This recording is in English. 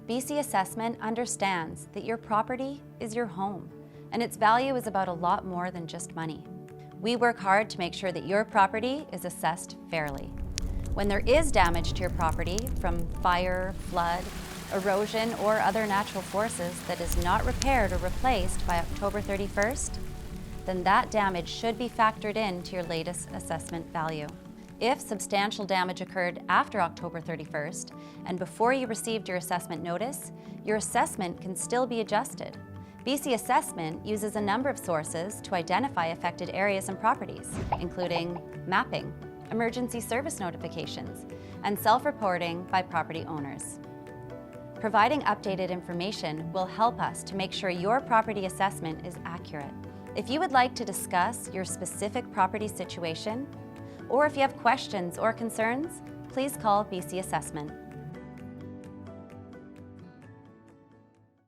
BC Assessment understands that your property is your home, and its value is about a lot more than just money. We work hard to make sure that your property is assessed fairly. When there is damage to your property from fire, flood, erosion, or other natural forces that is not repaired or replaced by October 31st, then that damage should be factored into your latest assessment value. If substantial damage occurred after October 31st and before you received your assessment notice, your assessment can still be adjusted. BC Assessment uses a number of sources to identify affected areas and properties, including mapping, emergency service notifications, and self-reporting by property owners. Providing updated information will help us to make sure your property assessment is accurate. If you would like to discuss your specific property situation, or if you have questions or concerns, please call BC Assessment.